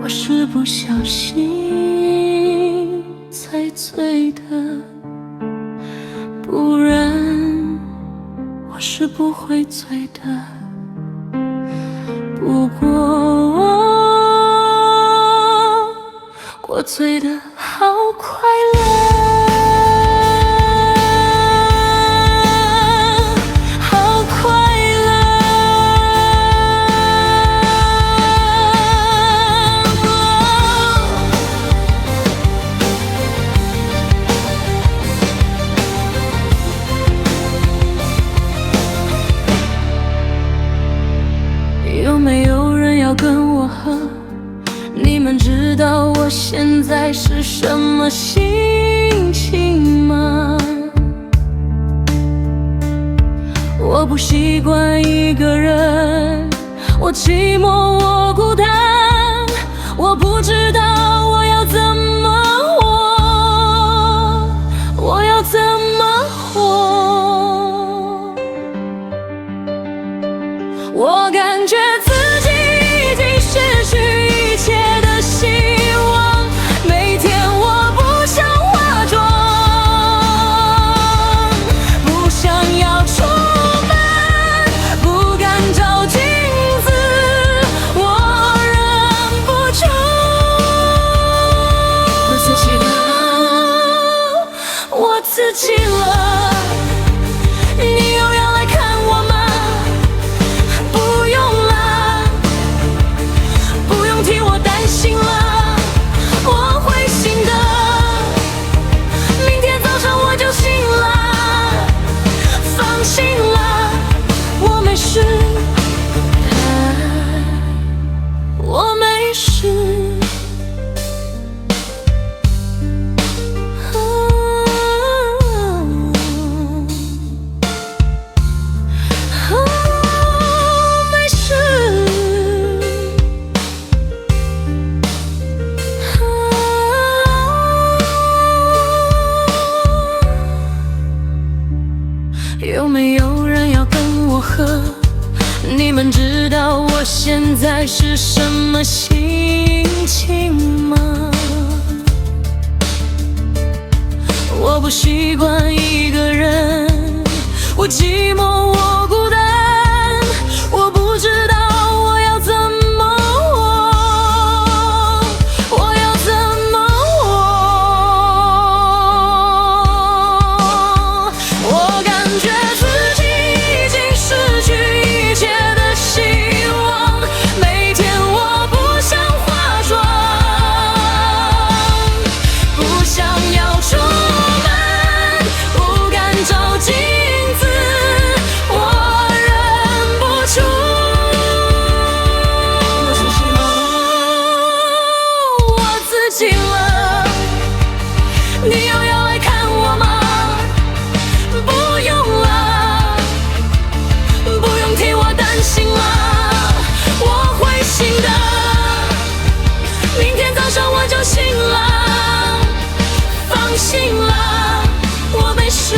是不小心才醉的，不然我是不会醉的。不过我醉得好快乐，好快乐。有没有人要跟我喝？你们知道我现在是什么心情吗？我不习惯一个人，我寂寞，我孤单，我不知道我要怎么活，我要怎么活？我感觉自己已经失去一切的希望，每天我不想化妆，不想要出门，不敢照镜子，我忍不住。我自己了，我自己了，你又要来看我吗？替我担心了，我会醒的，明天早上我就醒了，放心了，我没事，我没事。有没有人要跟我喝？你们知道我现在是什么心情吗？我不习惯一个人，我寂寞，我孤单，我不知道我要怎么活，我要怎么活？我感觉自己已经失去一切的希望，每天我不想化妆，不想要出门，不敢照镜子，我忍不住。我自己了，你又要来看我吗？不用了，不用替我担心了，我会醒的，明天早上我就醒了，放心了，我没事。